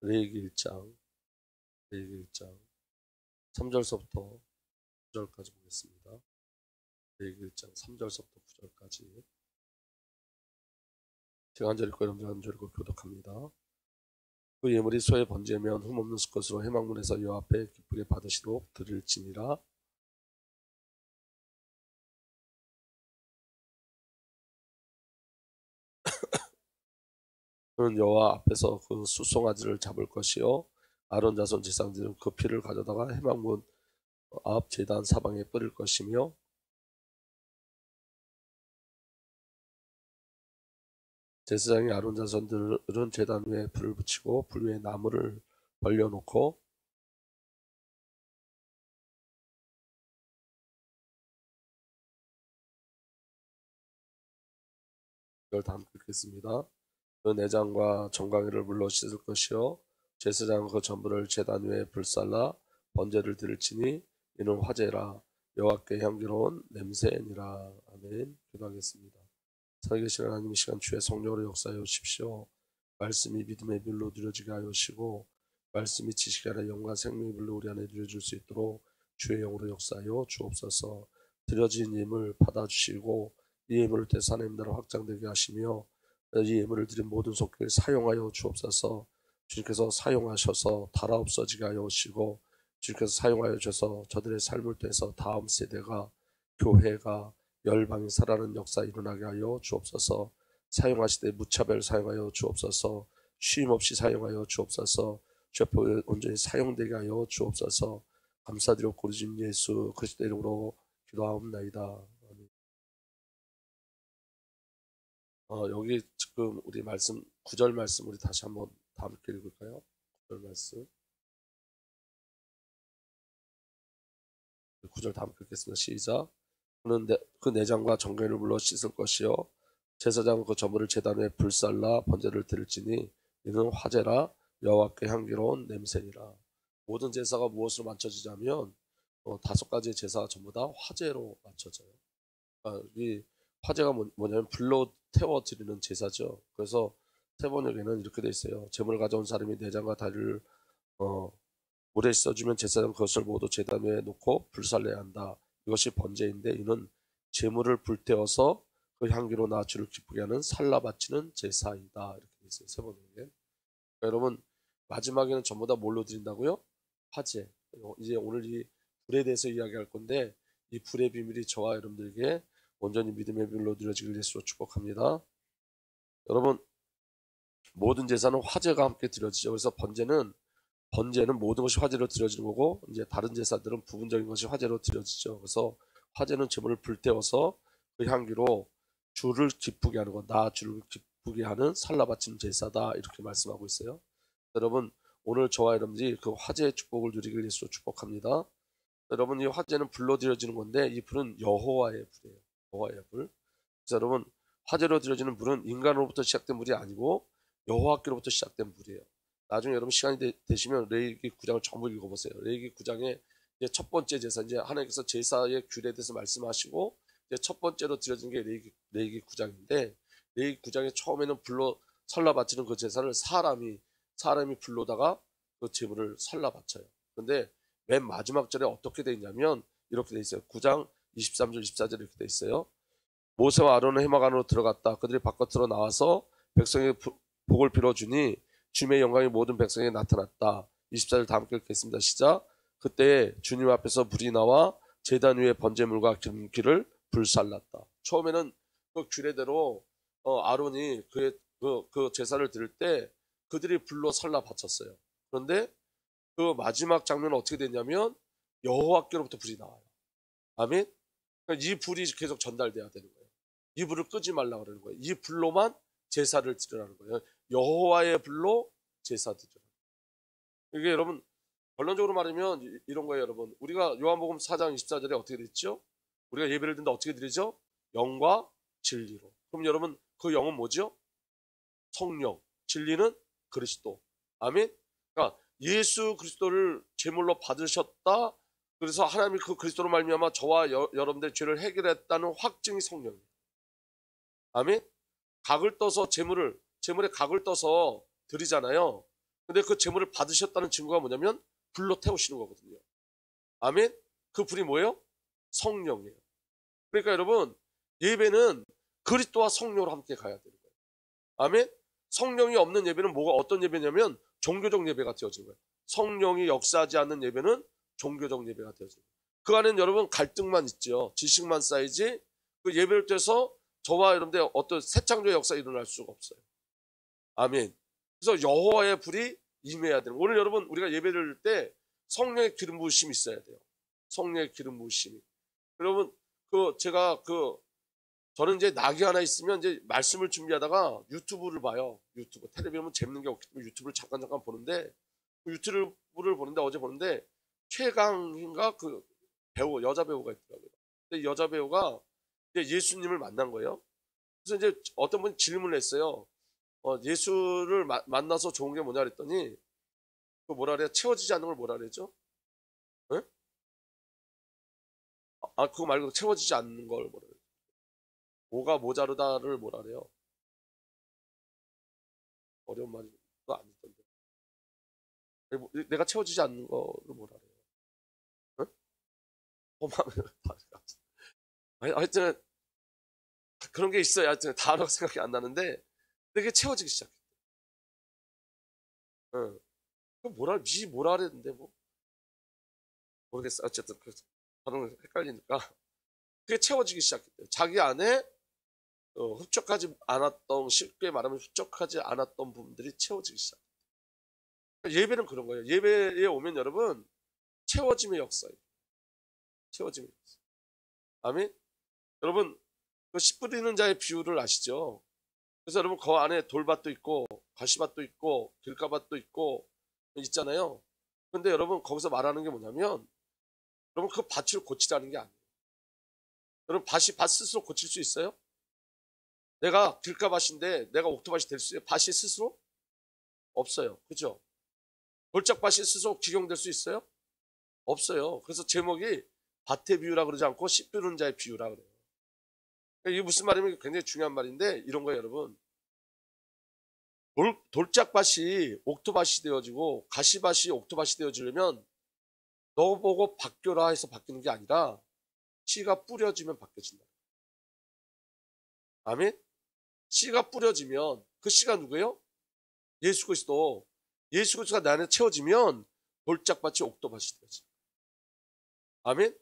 레위기 1장 3절서부터 9절까지 보겠습니다. 레위기 1장 3절서부터 9절까지 제가 한 절 읽고 여러분들 한 절 읽고 교독합니다. 그 예물이 소의 번제면 흠없는 수컷으로 회막문에서 여호와 앞에 기쁘게 받으시도록 드릴지니라. 그는 여호와 앞에서 그 수송아지를 잡을 것이요 아론 자손 제사장들은 그 피를 가져다가 회막문 앞 제단 사방에 뿌릴 것이며 제사장이 아론 자손들은 제단 위에 불을 붙이고 불 위에 나무를 벌려놓고 이걸 다 함께 읽겠습니다. 그 내장과 정강이를 물로 씻을 것이요 제사장은 그 전부를 제단 위에 불살라 번제를 드릴지니 이는 화제라 여호와께 향기로운 냄새니라. 아멘. 기도하겠습니다. 살아계신 하나님, 이 시간 주의 성령으로 역사하여 주십시오. 말씀이 믿음의 불로 누려지게 하여 주시고 말씀이 지식이 아니라 영과 생명의 불로 우리 안에 누려질 수 있도록 주의 영으로 역사하여 주옵소서. 드려진 예물 받아주시고 이 예물을 통해서 하나님 나라 확장되게 하시며 이 예물을 드린 모든 손길을 사용하여 주옵소서. 주님께서 사용하셔서 달아 없어지게 하여 주시고 주님께서 사용하여 주셔서 저들의 삶을 통해서 다음 세대가 교회가 열방이 살아나는 역사 일어나게 하여 주옵소서. 사용하시되 무차별 사용하여 주옵소서. 쉼없이 사용하여 주옵소서. 주 앞에 온전히 사용되게 하여 주옵소서. 감사드리고 우리 주님 예수 그리스도 이름으로 기도하옵나이다. 여기 지금 우리 말씀 9절 말씀 우리 다시 한번 다 함께 읽을까요? 9절 말씀 9절 다 함께 읽겠습니다. 시작. 그는 그 내장과 정결을 물로 씻을 것이요 제사장은 그 전부를 제단 위에 불살라 번제를 드릴지니 이는 화제라 여호와께 향기로운 냄새니라. 모든 제사가 무엇으로 맞춰지냐면 5가지의 제사가 전부 다 화제로 맞춰져요. 이 화제가 뭐냐면 불로 태워 드리는 제사죠. 그래서 세번역에는 이렇게 돼 있어요. 제물을 가져온 사람이 내장과 다리를 물에 씻어주면 제사장 그것을 모두 제단 위에 놓고 불살려야 한다. 이것이 번제인데 이는 제물을 불태워서 그 향기로 나 주를 기쁘게 하는 살라 바치는 제사이다. 이렇게 돼 있어요. 세번역에. 여러분 마지막에는 전부 다 뭘로 드린다고요? 화제. 이제 오늘 이 불에 대해서 이야기할 건데 이 불의 비밀이 저와 여러분들에게 온전히 믿음의 불로 누려지길 예수로 축복합니다. 여러분 모든 제사는 화제가 함께 드려지죠. 그래서 번제는 모든 것이 화제로 드려지는 거고 이제 다른 제사들은 부분적인 것이 화제로 드려지죠. 그래서 화제는 제물을 불태워서 그 향기로 주를 기쁘게 하는 것, 나 주를 기쁘게 하는 살라 바치는 제사다 이렇게 말씀하고 있어요. 여러분 오늘 저와 여러분들이 그 화제의 축복을 누리길 예수로 축복합니다. 여러분 이 화제는 불로 드려지는 건데 이 불은 여호와의 불이에요. 여호와의 불. 그래서 여러분 화제로 드려지는 불은 인간으로부터 시작된 불이 아니고 여호와께로부터 시작된 불이에요. 나중에 여러분 시간이 되시면 레위기 9장을 전부 읽어보세요. 레위기 9장에 이제 첫 번째 제사, 이제 하나님께서 제사의 규례에 대해서 말씀하시고 이제 첫 번째로 드려진 게 레위기 9장인데 레위기 9장에 처음에는 불로 설라 바치는 그 제사를 사람이 불로다가 그 제물을 설라 바쳐요. 그런데 맨 마지막 절에 어떻게 돼 있냐면 이렇게 돼 있어요. 9장 23절 24절 이렇게 돼 있어요. 모세와 아론은 회막 안으로 들어갔다. 그들이 바깥으로 나와서 백성에게 복을 빌어주니 주님의 영광이 모든 백성에게 나타났다. 24절 다 함께 읽겠습니다. 시작. 그때 주님 앞에서 불이 나와 제단 위에 번제물과 기름기를 불살랐다. 처음에는 그 규례대로 아론이 그 제사를 드릴 때 그들이 불로 살라 바쳤어요. 그런데 그 마지막 장면은 어떻게 됐냐면 여호와께로부터 불이 나와요. 아멘. 그러니까 이 불이 계속 전달돼야 되는 거예요. 이 불을 끄지 말라 그러는 거예요. 이 불로만 제사를 드리라는 거예요. 여호와의 불로 제사 드리라. 이게 여러분 결론적으로 말하면 이런 거예요. 여러분 우리가 요한복음 4장 24절에 어떻게 됐죠? 우리가 예배를 드린다 어떻게 드리죠? 영과 진리로. 그럼 여러분 그 영은 뭐죠? 성령. 진리는 그리스도. 아멘. 그러니까 예수 그리스도를 제물로 받으셨다. 그래서 하나님이 그 그리스도로 말미암아 저와 여러분들의 죄를 해결했다는 확증이 성령이에요. 아멘. 각을 떠서 제물에 각을 떠서 드리잖아요. 근데 그 제물을 받으셨다는 증거가 뭐냐면 불로 태우시는 거거든요. 아멘. 그 불이 뭐예요? 성령이에요. 그러니까 여러분, 예배는 그리스도와 성령으로 함께 가야 되는 거예요. 아멘. 성령이 없는 예배는 뭐가 어떤 예배냐면 종교적 예배가 되어지는 거예요. 성령이 역사하지 않는 예배는 종교적 예배가 되어지는 거예요. 그 안에는 여러분 갈등만 있죠. 지식만 쌓이지 그 예배를 통해서 저와 여러분들 어떤 새 창조의 역사가 일어날 수가 없어요. 아멘. 그래서 여호와의 불이 임해야 되는 거예요. 오늘 여러분 우리가 예배를 드릴 때 성령의 기름 부으심이 있어야 돼요. 성령의 기름 부으심이. 여러분 저는 이제 낙이 하나 있으면 이제 말씀을 준비하다가 유튜브를 봐요. 유튜브. 텔레비전 보면 재밌는 게 없기 때문에 유튜브를 잠깐 보는데, 그 유튜브를 보는데 어제 보는데 최강인가 그 배우, 여자 배우가 있더라고요. 근데 여자 배우가 이제 예수님을 만난 거예요. 그래서 이제 어떤 분이 질문을 했어요. 예수를 만나서 좋은 게 뭐냐 그랬더니, 그 뭐라 그래요? 채워지지 않는 걸 뭐라 그랬죠? 네? 그거 말고 채워지지 않는 걸 뭐라 그래요? 뭐가 모자르다를 뭐라 그래요? 어려운 말이 또 아니던데. 내가 채워지지 않는 거를 뭐라 그래요? 응? 하여튼 그런 게 있어요. 하여튼 단어가 생각이 안 나는데 그게 채워지기 시작해. 응. 그 뭐라 그랬는데 뭐 모르겠어. 어쨌든 그 단어가 헷갈리니까 그게 채워지기 시작했대요. 자기 안에 흡족하지 않았던, 쉽게 말하면 흡족하지 않았던 부분들이 채워지기 시작해요. 예배는 그런 거예요. 예배에 오면 여러분 채워짐의 역사예요. 채워짐의 역사. 아멘. 여러분 그 씨 뿌리는 자의 비유를 아시죠? 그래서 여러분 그 안에 돌밭도 있고 가시밭도 있고 길가밭도 있고 있잖아요. 근데 여러분 거기서 말하는 게 뭐냐면 여러분 그 밭을 고치라는 게 아니에요. 여러분 밭 스스로 고칠 수 있어요? 내가 길가밭인데 내가 옥토밭이 될 수 있어요? 밭이 스스로? 없어요. 그죠? 돌짝밭이 스스로 기경될 수 있어요? 없어요. 그래서 제목이 밭의 비유라 그러지 않고 씨 뿌리는 자의 비유라 그래요. 이게 무슨 말이면 굉장히 중요한 말인데 이런 거예요, 여러분. 돌짝밭이 옥토밭이 되어지고 가시밭이 옥토밭이 되어지려면 너 보고 바뀌어라 해서 바뀌는 게 아니라 씨가 뿌려지면 바뀌어진다. 아멘? 씨가 뿌려지면 그 씨가 누구예요? 예수 그리스도. 예수 그리스도가 내 안에 채워지면 돌짝밭이 옥토밭이 되어져. 아멘?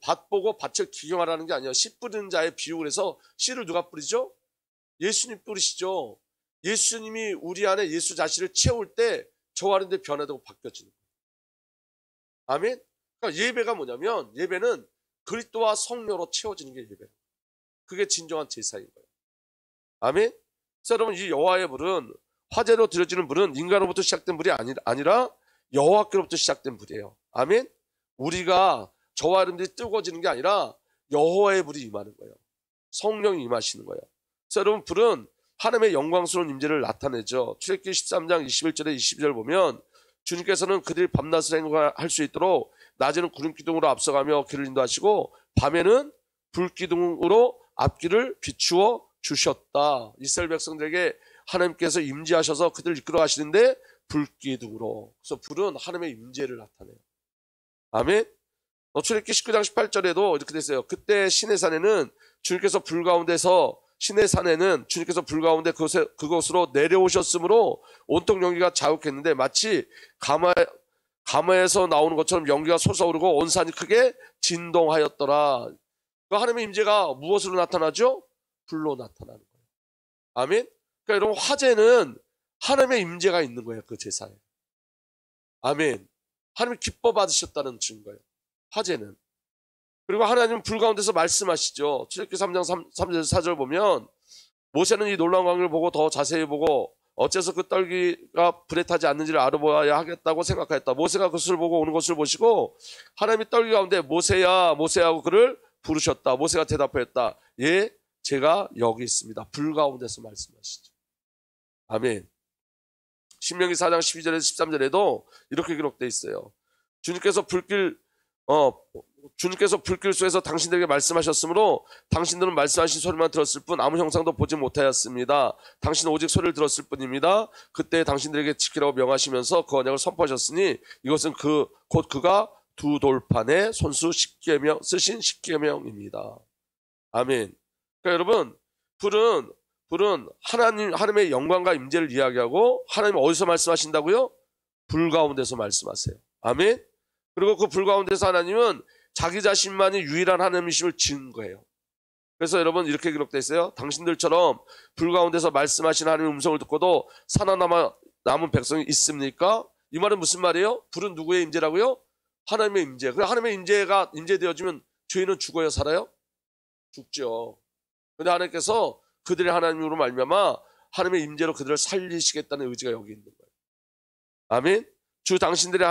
밭 보고 밭을 기경하라는 게 아니라 씨 뿌리는 자의 비유. 해서 씨를 누가 뿌리죠? 예수님 뿌리시죠. 예수님이 우리 안에 예수 자신을 채울 때 저와 하는데 변화되고 바뀌어지는 거예요. 아멘? 그러니까 예배가 뭐냐면 예배는 그리스도와 성령으로 채워지는 게 예배예요. 그게 진정한 제사인 거예요. 아멘? 그래서 여러분 이 여호와의 불은 화제로 드려지는 불은 인간으로부터 시작된 불이 아니라 여호와께로부터 시작된 불이에요. 아멘? 우리가 저와 여러분들이 뜨거워지는 게 아니라 여호와의 불이 임하는 거예요. 성령이 임하시는 거예요. 그래서 여러분 불은 하나님의 영광스러운 임재를 나타내죠. 출애굽기 13장 21절에 22절 보면 주님께서는 그들이 밤낮을 행할 수 있도록 낮에는 구름기둥으로 앞서가며 길을 인도하시고 밤에는 불기둥으로 앞길을 비추어 주셨다. 이스라엘 백성들에게 하나님께서 임재하셔서 그들을 이끌어 가시는데 불기둥으로. 그래서 불은 하나님의 임재를 나타내요. 아멘. 출애굽기 19장 18절에도 이렇게 됐어요. 그때 시내산에는 주님께서 불 가운데서 시내산에는 주님께서 불 가운데 그곳으로 내려오셨으므로 온통 연기가 자욱했는데 마치 가마에서 나오는 것처럼 연기가 솟아오르고 온 산이 크게 진동하였더라. 그 하나님의 임재가 무엇으로 나타나죠? 불로 나타나는 거예요. 아멘. 그러니까 여러분 화제는 하나님의 임재가 있는 거예요. 그 제사에. 아멘. 하나님이 기뻐 받으셨다는 증거예요. 화제는. 그리고 하나님은 불 가운데서 말씀하시죠. 출애굽기 3장 3절 4절 보면 모세는 이 놀라운 광경을 보고 더 자세히 보고 어째서 그 떨기가 불에 타지 않는지를 알아보아야 하겠다고 생각하였다. 모세가 그것을 보고 오는 것을 보시고 하나님이 떨기 가운데 모세야 모세야 하고 그를 부르셨다. 모세가 대답하였다. 예, 제가 여기 있습니다. 불 가운데서 말씀하시죠. 아멘. 신명기 4장 12절에서 13절에도 이렇게 기록되어 있어요. 주님께서 불길 주님께서 불길 속에서 당신들에게 말씀하셨으므로 당신들은 말씀하신 소리만 들었을 뿐 아무 형상도 보지 못하였습니다. 당신은 오직 소리를 들었을 뿐입니다. 그때 당신들에게 지키라고 명하시면서 그 언약을 선포하셨으니 이것은 곧 그가 두 돌판에 손수 십계명 쓰신 십계명입니다. 아멘. 그러니까 여러분, 불은 하나님의 영광과 임재를 이야기하고, 하나님 어디서 말씀하신다고요? 불 가운데서 말씀하세요. 아멘. 그리고 그 불 가운데서 하나님은 자기 자신만이 유일한 하나님이심을 증거해요. 그래서 여러분 이렇게 기록되어 있어요. 당신들처럼 불 가운데서 말씀하신 하나님의 음성을 듣고도 살아남은 백성이 있습니까? 이 말은 무슨 말이에요? 불은 누구의 임재라고요? 하나님의 임재. 그래, 하나님의 임재가 임재되어지면 죄인은 죽어요, 살아요? 죽죠. 그런데 하나님께서 그들의 하나님으로 말미암아 하나님의 임재로 그들을 살리시겠다는 의지가 여기 있는 거예요. 아멘. 주 당신들의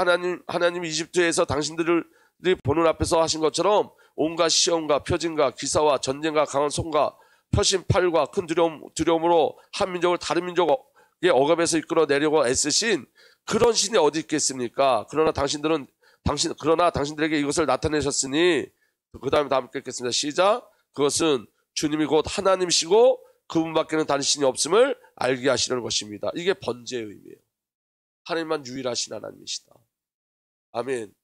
하나님이 이집트에서 당신들이 보는 앞에서 하신 것처럼 온갖 시험과 표징과 기사와 전쟁과 강한 손과 펴신 팔과 큰 두려움으로 한 민족을 다른 민족의 억압에서 이끌어내려고 애쓰신 그런 신이 어디 있겠습니까? 그러나 당신들에게 이것을 나타내셨으니, 그 다음에 다 함께 읽겠습니다. 시작. 그것은 주님이 곧 하나님이시고 그분밖에는 다른 신이 없음을 알게 하시는 것입니다. 이게 번제의 의미예요. 하나님만 유일하신 하나님이시다. 아멘.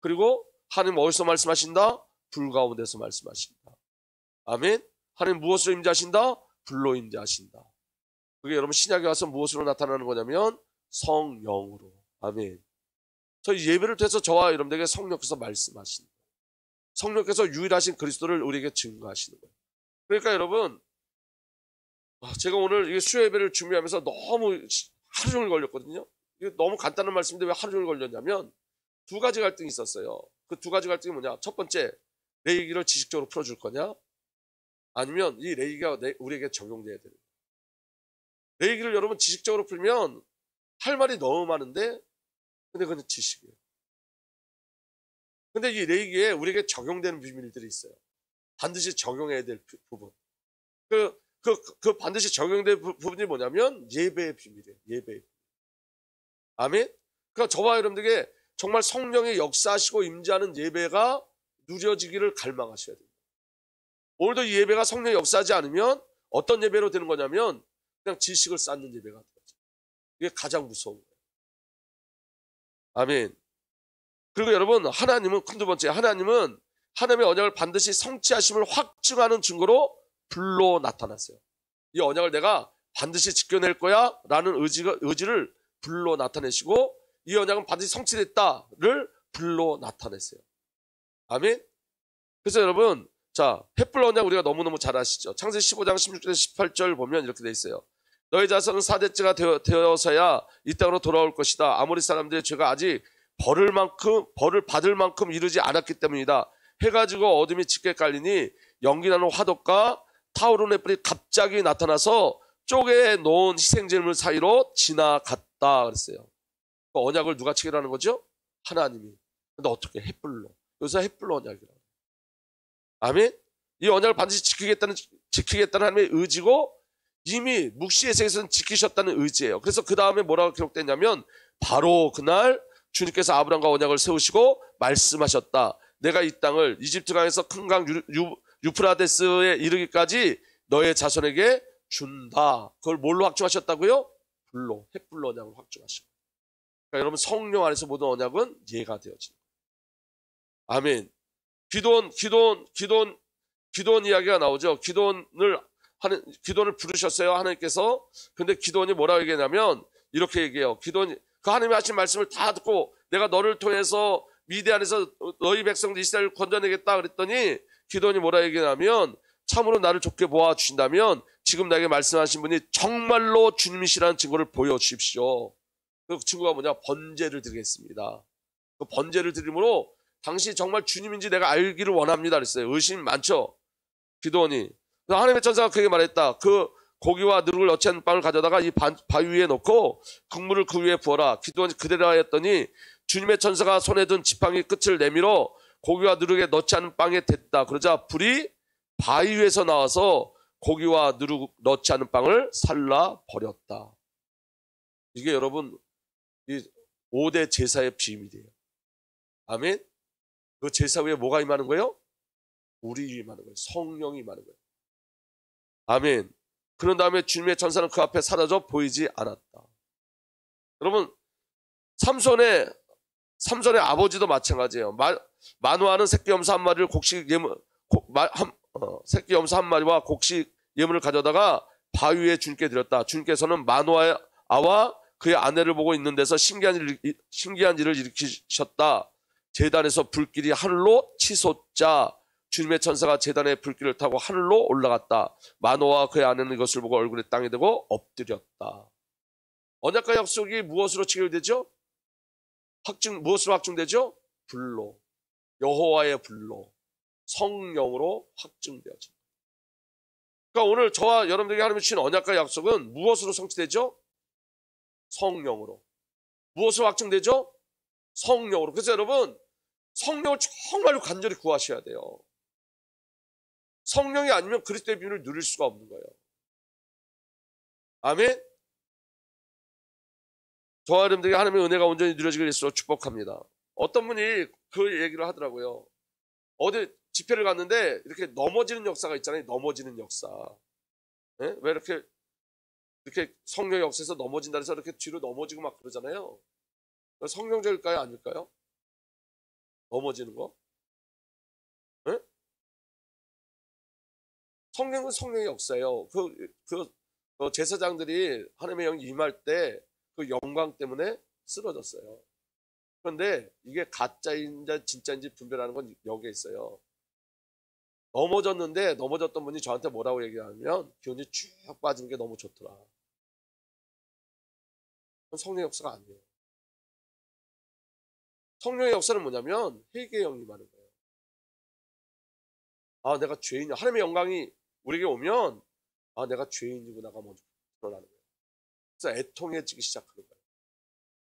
그리고 하나님 어디서 말씀하신다? 불 가운데서 말씀하신다. 아멘. 하나님 무엇으로 임재하신다? 불로 임재하신다. 그게 여러분 신약에 와서 무엇으로 나타나는 거냐면 성령으로. 아멘. 저희 예배를 통해서 저와 여러분들에게 성령께서 말씀하신다. 성령께서 유일하신 그리스도를 우리에게 증거하시는 거예요. 그러니까 여러분, 제가 오늘 수요 예배를 준비하면서 너무 하루 종일 걸렸거든요. 이게 너무 간단한 말씀인데 왜 하루 종일 걸렸냐면 두 가지 갈등이 있었어요. 그 두 가지 갈등이 뭐냐? 첫 번째, 내 얘기를 지식적으로 풀어줄 거냐? 아니면 이 내 얘기가 우리에게 적용돼야 되는 거예요. 내 얘기를 여러분 지식적으로 풀면 할 말이 너무 많은데 근데 그건 지식이에요. 근데 이 내 얘기에 우리에게 적용되는 비밀들이 있어요. 반드시 적용해야 될 부분. 그 반드시 적용될 부분이 뭐냐면 예배의 비밀이에요. 예배의 비밀. 아멘? 그러니까 저와 여러분들에게 정말 성령의 역사하시고 임재하는 예배가 누려지기를 갈망하셔야 됩니다. 오늘도 이 예배가 성령의 역사하지 않으면 어떤 예배로 되는 거냐면 그냥 지식을 쌓는 예배가 되죠. 이게 가장 무서운 거예요. 아멘. 그리고 여러분, 하나님은 큰 두 번째, 하나님은 하나님의 언약을 반드시 성취하심을 확증하는 증거로 불로 나타났어요. 이 언약을 내가 반드시 지켜낼 거야 라는 의지를 불로 나타내시고, 이 언약은 반드시 성취됐다를 불로 나타냈어요. 아멘. 그래서 여러분, 자, 횃불 언약 우리가 너무너무 잘 아시죠? 창세기 15장 16절에서 18절 보면 이렇게 돼 있어요. 너희 자손은 4대째가 되어서야 이 땅으로 돌아올 것이다. 아모리 사람들의 죄가 아직 벌을 받을 만큼 이르지 않았기 때문이다. 해가 지고 어둠이 짙게 깔리니 연기나는 화덕과 타오르는 횃불이 갑자기 나타나서 쪼개 놓은 희생제물 사이로 지나갔다 그랬어요. 그 언약을 누가 체결하는 거죠? 하나님이. 근데 어떻게? 횃불로. 여기서 횃불로 언약이라고. 아멘? 이 언약을 반드시 지키겠다는 하나님의 의지고 이미 묵시의 세계에서는 지키셨다는 의지예요. 그래서 그 다음에 뭐라고 기록됐냐면 바로 그날 주님께서 아브라함과 언약을 세우시고 말씀하셨다. 내가 이 땅을 이집트 강에서 큰 강 유프라데스에 이르기까지 너의 자손에게 준다. 그걸 뭘로 확증하셨다고요? 불로, 횃불로 언약을 확증하셨고. 그러니까 여러분 성령 안에서 모든 언약은 예가 되어진다. 아멘. 기도원 이야기가 나오죠. 기도원을 부르셨어요, 하나님께서. 근데 기도원이 뭐라고 얘기하냐면 이렇게 얘기해요. 기도원이 그 하나님이 하신 말씀을 다 듣고 내가 너를 통해서 미디안에서 너희 백성들 이스라엘을 건져내겠다 그랬더니 기도원이 뭐라 얘기하냐면 참으로 나를 좋게 보아 주신다면 지금 나에게 말씀하신 분이 정말로 주님이시라는 증거를 보여주십시오. 그 증거가 뭐냐? 번제를 드리겠습니다. 그 번제를 드림으로 당신이 정말 주님인지 내가 알기를 원합니다 그랬어요. 의심 많죠? 기도원이. 하나님의 천사가 그에게 말했다. 그 고기와 누룩을 넣지 않은 빵을 가져다가 이 바위 위에 넣고 국물을 그 위에 부어라. 기도원이 그대로 하였더니 주님의 천사가 손에 든 지팡이 끝을 내밀어 고기와 누룩에 넣지 않은 빵에 댔다. 그러자 불이 바위 위에서 나와서 고기와 누룩 넣지 않은 빵을 살라 버렸다. 이게 여러분 이 5대 제사의 비밀이에요. 아멘. 그 제사 위에 뭐가 임하는 거예요? 불이 임하는 거예요. 성령이 임하는 거예요. 아멘. 그런 다음에 주님의 전사는 그 앞에 사라져 보이지 않았다. 여러분, 삼손의 아버지도 마찬가지예요. 마노아는 새끼 염소 한 마리를 새끼 염소 한 마리와 곡식 예물을 가져다가 바위 위에 주님께 드렸다. 주님께서는 마노아와 그의 아내를 보고 있는 데서 신기한 일을 일으키셨다. 제단에서 불길이 하늘로 치솟자 주님의 천사가 제단의 불길을 타고 하늘로 올라갔다. 마노아와 그의 아내는 이것을 보고 얼굴에 땅에 대고 엎드렸다. 언약과 약속이 무엇으로 체결되죠? 무엇으로 확증되죠? 불로. 여호와의 불로. 성령으로 확증되어집니다. 그러니까 오늘 저와 여러분들에게 하나님이 주신 언약과 약속은 무엇으로 성취되죠? 성령으로. 무엇으로 확증되죠? 성령으로. 그래서 여러분, 성령을 정말로 간절히 구하셔야 돼요. 성령이 아니면 그리스도의 비밀을 누릴 수가 없는 거예요. 아멘? 저와 여러분들에게 하나님의 은혜가 온전히 누려지길 예수로 축복합니다. 어떤 분이 그 얘기를 하더라고요. 어디 집회를 갔는데 이렇게 넘어지는 역사가 있잖아요. 넘어지는 역사. 네? 왜 이렇게 성령의 역사에서 넘어진다 해서 이렇게 뒤로 넘어지고 막 그러잖아요. 성령적일까요? 아닐까요? 넘어지는 거? 네? 성령은 성령의 역사예요. 그 제사장들이 하나님의 영이 임할 때 그 영광 때문에 쓰러졌어요. 그런데 이게 가짜인지 진짜인지 분별하는 건 여기에 있어요. 넘어졌던 분이 저한테 뭐라고 얘기하면 기운이 쭉 빠지는 게 너무 좋더라. 그건 성령의 역사가 아니에요. 성령의 역사는 뭐냐면 회개의 영이 임하는 거예요. 아, 내가 죄인이야. 하나님의 영광이 우리에게 오면 아, 내가 죄인이구나가 먼저 드러나는 거예요. 그래서 애통해지기 시작하는 거예요.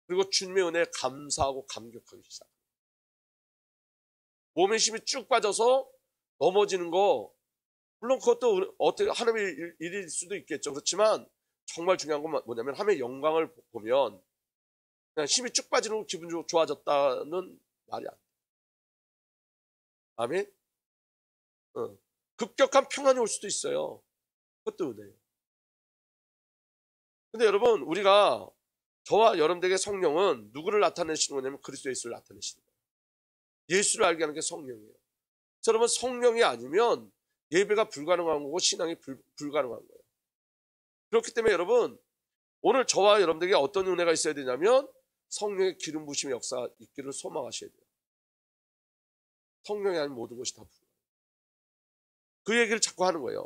그리고 주님의 은혜에 감사하고 감격하기 시작합니다. 몸의 힘이 쭉 빠져서 넘어지는 거, 물론 그것도 어떻게 하나님의 일일 수도 있겠죠. 그렇지만 정말 중요한 건 뭐냐면 하나님의 영광을 보면 그냥 힘이 쭉 빠지는 거 기분 좋아졌다는 말이 안 돼요. 아멘? 급격한 평안이 올 수도 있어요. 그것도 은혜예요. 근데 여러분, 우리가 저와 여러분들에게 성령은 누구를 나타내시는 거냐면 그리스도 예수를 나타내시는 거예요. 예수를 알게 하는 게 성령이에요. 여러분, 성령이 아니면 예배가 불가능한 거고 신앙이 불가능한 거예요. 그렇기 때문에 여러분, 오늘 저와 여러분들에게 어떤 은혜가 있어야 되냐면 성령의 기름 부심의 역사가 있기를 소망하셔야 돼요. 성령이 아니면 모든 것이 다 불가능해요. 그 얘기를 자꾸 하는 거예요.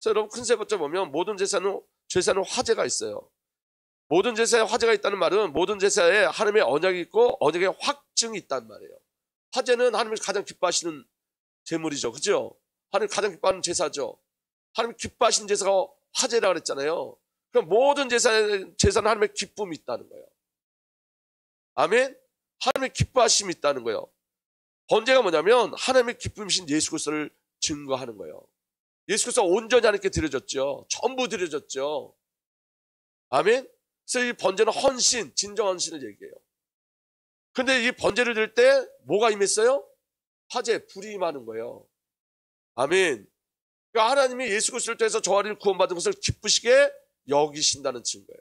그래서 여러분, 큰 세 번째 보면 모든 제사는 화제가 있어요. 모든 제사에 화제가 있다는 말은 모든 제사에 하나님의 언약이 있고 언약의 확증이 있다는 말이에요. 화제는 하나님이 가장 기뻐하시는 제물이죠. 그죠? 하나님 가장 기뻐하는 제사죠. 하나님 기뻐하시는 제사가 화제라고 그랬잖아요. 그럼 모든 제사는 하나님의 기쁨이 있다는 거예요. 아멘? 하나님의 기뻐하심이 있다는 거예요. 번제가 뭐냐면 하나님의 기쁨이신 예수 그리스도를 증거하는 거예요. 예수 그리스도가 온전히 하나님께 드려졌죠. 전부 드려졌죠. 아멘? 그래서 이 번제는 헌신, 진정 헌신을 얘기해요. 근데 이 번제를 드릴 때 뭐가 임했어요? 화제, 불이 임하는 거예요. 아멘. 그러니까 하나님이 예수 그리스도를 통해서 저와 우리를 구원받은 것을 기쁘시게 여기신다는 증거예요.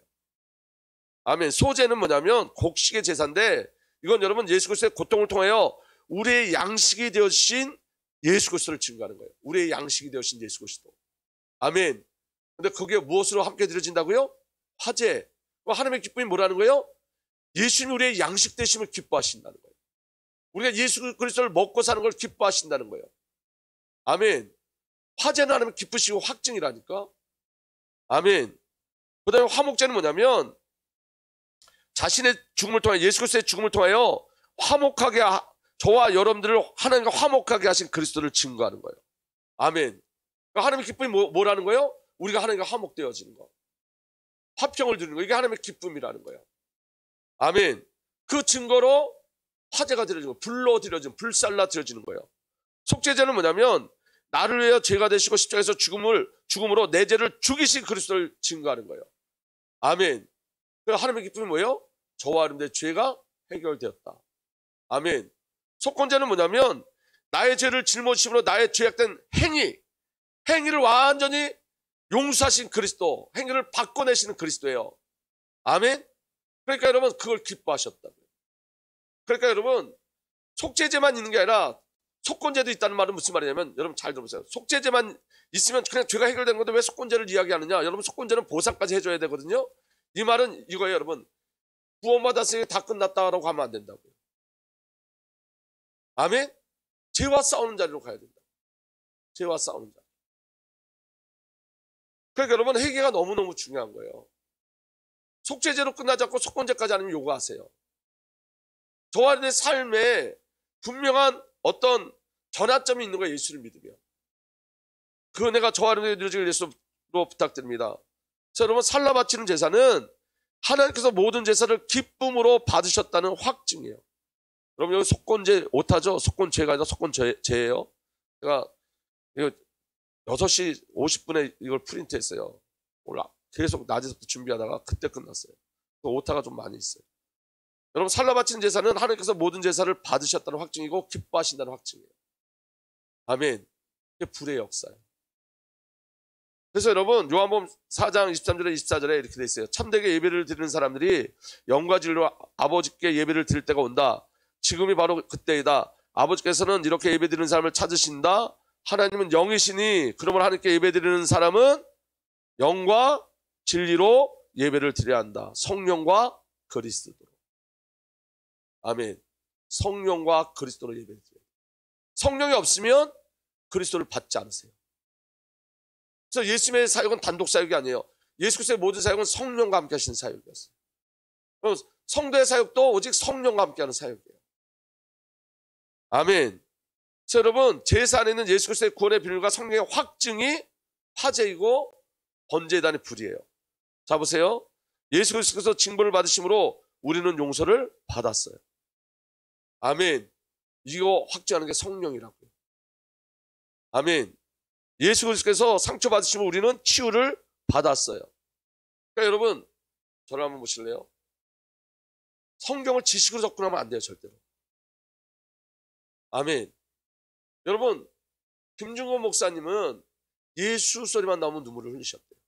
아멘. 소제는 뭐냐면 곡식의 제사인데 이건 여러분 예수 그리스도의 고통을 통하여 우리의 양식이 되어신 예수 그리스도를 증거하는 거예요. 우리의 양식이 되어신 예수 그리스도. 아멘. 근데 그게 무엇으로 함께 드려진다고요? 화제. 하나님의 기쁨이 뭐라는 거예요? 예수님이 우리의 양식 되심을 기뻐하신다는 거예요. 우리가 예수 그리스도를 먹고 사는 걸 기뻐하신다는 거예요. 아멘. 화제는 하나님 기쁘시고 확증이라니까. 아멘. 그 다음에 화목제는 뭐냐면 자신의 죽음을 통하여 예수 그리스도의 죽음을 통하여 화목하게 저와 여러분들을 하나님과 화목하게 하신 그리스도를 증거하는 거예요. 아멘. 그러니까 하나님의 기쁨이 뭐라는 거예요? 우리가 하나님과 화목되어지는 거. 화평을 드리는 거. 이게 하나님의 기쁨이라는 거예요. 아멘. 그 증거로 화제가 드려지고 불로 드려지는 불살라 드려지는 거예요. 속죄제는 뭐냐면 나를 위하여 죄가 되시고 십자가에서 죽음으로 내 죄를 죽이신 그리스도를 증거하는 거예요. 아멘. 하나님의 기쁨이 뭐예요? 저와 여러분들의 죄가 해결되었다. 아멘. 속건제는 뭐냐면 나의 죄를 짊어지심으로 나의 죄악된 행위를 완전히 용서하신 그리스도, 행위를 바꿔내시는 그리스도예요. 아멘. 그러니까 여러분 그걸 기뻐하셨다고요. 그러니까 여러분 속죄제만 있는 게 아니라 속건제도 있다는 말은 무슨 말이냐면, 여러분 잘 들어보세요. 속죄제만 있으면 그냥 죄가 해결되는 건데 왜 속건제를 이야기하느냐? 여러분 속건제는 보상까지 해줘야 되거든요. 이 말은 이거예요. 여러분 구원받았으니 다 끝났다라고 하면 안 된다고요. 아멘. 죄와 싸우는 자리로 가야 된다. 죄와 싸우는 자리. 그러니까 여러분 회개가 너무너무 중요한 거예요. 속죄제로 끝나지 않고 속건제까지 하면 요구하세요. 저와 내 삶에 분명한 어떤 전환점이 있는 거예요. 예수를 믿으면. 그 은혜가 저와 여러분에게 이루어지길 예수로 부탁드립니다. 자, 여러분 살라 바치는 제사는 하나님께서 모든 제사를 기쁨으로 받으셨다는 확증이에요. 여러분 여기 속건제 오타죠? 속건제가 아니라 속건제예요. 제가 이거 6시 50분에 이걸 프린트했어요. 오늘 계속 낮에서부터 준비하다가 그때 끝났어요. 그 오타가 좀 많이 있어요. 여러분 살라 바치는 제사는 하나님께서 모든 제사를 받으셨다는 확증이고 기뻐하신다는 확증이에요. 아멘. 이게 불의 역사예요. 그래서 여러분 요한복음 4장 23절에 24절에 이렇게 돼 있어요. 참되게 예배를 드리는 사람들이 영과 진리로 아버지께 예배를 드릴 때가 온다. 지금이 바로 그때이다. 아버지께서는 이렇게 예배 드리는 사람을 찾으신다. 하나님은 영이시니 그러면 하나님께 예배 드리는 사람은 영과 진리로 예배를 드려야 한다. 성령과 그리스도로. 아멘. 성령과 그리스도로 예배를 드려야 한다. 성령이 없으면 그리스도를 받지 않으세요. 그래서 예수님의 사역은 단독 사역이 아니에요. 예수 그리스도의 모든 사역은 성령과 함께 하시는 사역이었어요. 성도의 사역도 오직 성령과 함께 하는 사역이에요. 아멘. 그래서 여러분 제사 안에는 예수 그리스도의 구원의 비밀과 성령의 확증이 화제이고 번제단의 불이에요. 자 보세요. 예수 그리스도께서 징벌을 받으심으로 우리는 용서를 받았어요. 아멘. 이거 확증하는 게 성령이라고요. 아멘. 예수 그리스도께서 상처받으시면 우리는 치유를 받았어요. 그러니까 여러분 저를 한번 보실래요? 성경을 지식으로 접근하면 안 돼요. 절대로. 아멘. 여러분 김중건 목사님은 예수 소리만 나오면 눈물을 흘리셨대요.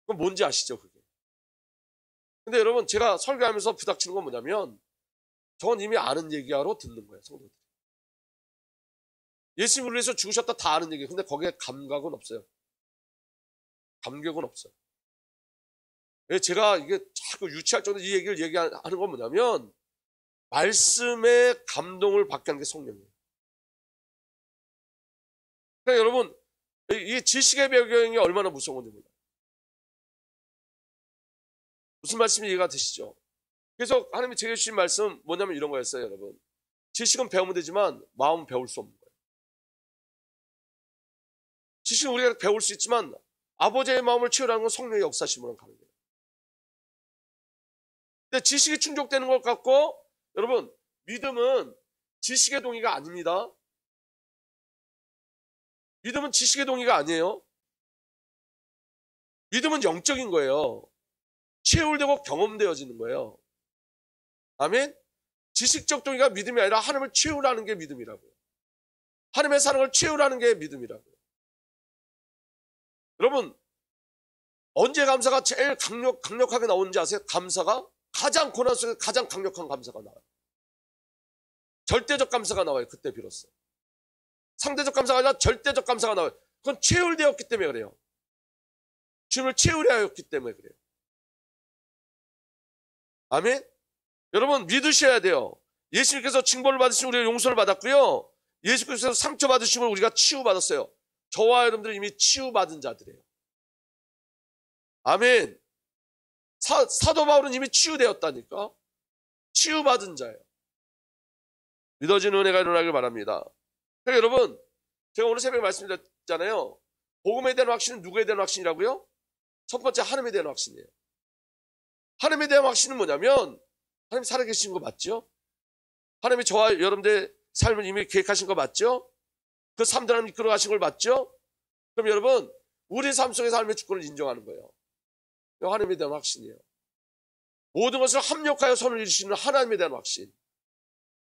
그건 뭔지 아시죠? 그게. 근데 여러분 제가 설교하면서 부닥치는 건 뭐냐면 저건 이미 아는 얘기하러 듣는 거예요. 성도들. 예수님을 위해서 죽으셨다 다 아는 얘기예요. 근데 거기에 감각은 없어요. 감격은 없어요. 왜 제가 이게 자꾸 유치할 정도로 이 얘기를 얘기하는 건 뭐냐면 말씀의 감동을 받게 하는 게 성령이에요. 그러니까 여러분 이 지식의 배경이 얼마나 무서운 건지 몰라요. 무슨 말씀이 이해가 되시죠? 그래서 하나님이 제게 주신 말씀 뭐냐면 이런 거였어요. 여러분 지식은 배우면 되지만 마음은 배울 수 없는 거예요. 지식은 우리가 배울 수 있지만 아버지의 마음을 채우라는 건 성령의 역사심으로 가는 거예요. 근데 지식이 충족되는 것 같고 여러분 믿음은 지식의 동의가 아닙니다. 믿음은 지식의 동의가 아니에요. 믿음은 영적인 거예요. 체울되고 경험되어지는 거예요. 아멘. 지식적 동의가 믿음이 아니라 하나님을 채우라는 게 믿음이라고요. 하나님의 사랑을 채우라는 게 믿음이라고요. 여러분 언제 감사가 제일 강력하게 나오는지 아세요? 감사가 가장 고난 속에 가장 강력한 감사가 나와요. 절대적 감사가 나와요. 그때 비로소. 상대적 감사가 아니라 절대적 감사가 나와요. 그건 채울되었기 때문에 그래요. 주님을 채우려 하였기 때문에 그래요. 아멘. 여러분 믿으셔야 돼요. 예수님께서 징벌을 받으시면 우리가 용서를 받았고요. 예수께서 상처 받으시면 우리가 치유받았어요. 저와 여러분들은 이미 치유받은 자들이에요. 아멘. 사도 바울은 이미 치유되었다니까. 치유받은 자예요. 믿어지는 은혜가 일어나길 바랍니다. 그러니까 여러분 제가 오늘 새벽에 말씀드렸잖아요. 복음에 대한 확신은 누구에 대한 확신이라고요? 첫 번째 하나님에 대한 확신이에요. 하나님에 대한 확신은 뭐냐면 하나님 살아계신 거 맞죠? 하나님이 저와 여러분들의 삶을 이미 계획하신 거 맞죠? 그 삶들 하나님 이끌어 가신 걸 맞죠? 그럼 여러분 우리 삶 속에서 하나님의 주권을 인정하는 거예요. 하나님에 대한 확신이에요. 모든 것을 합력하여 선을 이루시는 하나님에 대한 확신.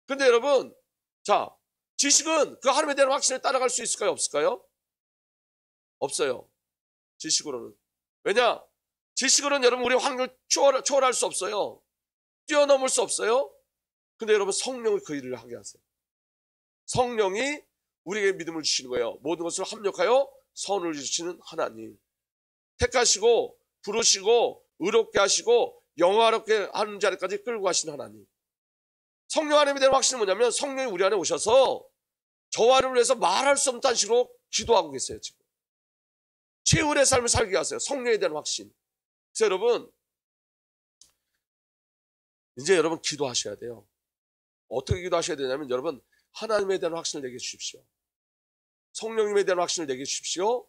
근데 여러분, 자, 지식은 그 하나님에 대한 확신을 따라갈 수 있을까요? 없을까요? 없어요. 지식으로는. 왜냐? 지식으로는 여러분 우리 환경을 초월할 수 없어요. 뛰어넘을 수 없어요. 근데 여러분 성령이 그 일을 하게 하세요. 성령이 우리에게 믿음을 주시는 거예요. 모든 것을 합력하여 선을 주시는 하나님. 택하시고 부르시고 의롭게 하시고 영화롭게 하는 자리까지 끌고 가시는 하나님. 성령 하나님에 대한 확신은 뭐냐면 성령이 우리 안에 오셔서 저와를 위해서 말할 수 없는 식으로 기도하고 계세요. 지금 최후의 삶을 살게 하세요. 성령에 대한 확신. 그래서 여러분, 이제 여러분 기도하셔야 돼요. 어떻게 기도하셔야 되냐면 여러분 하나님에 대한 확신을 내게 주십시오. 성령님에 대한 확신을 내게 주십시오.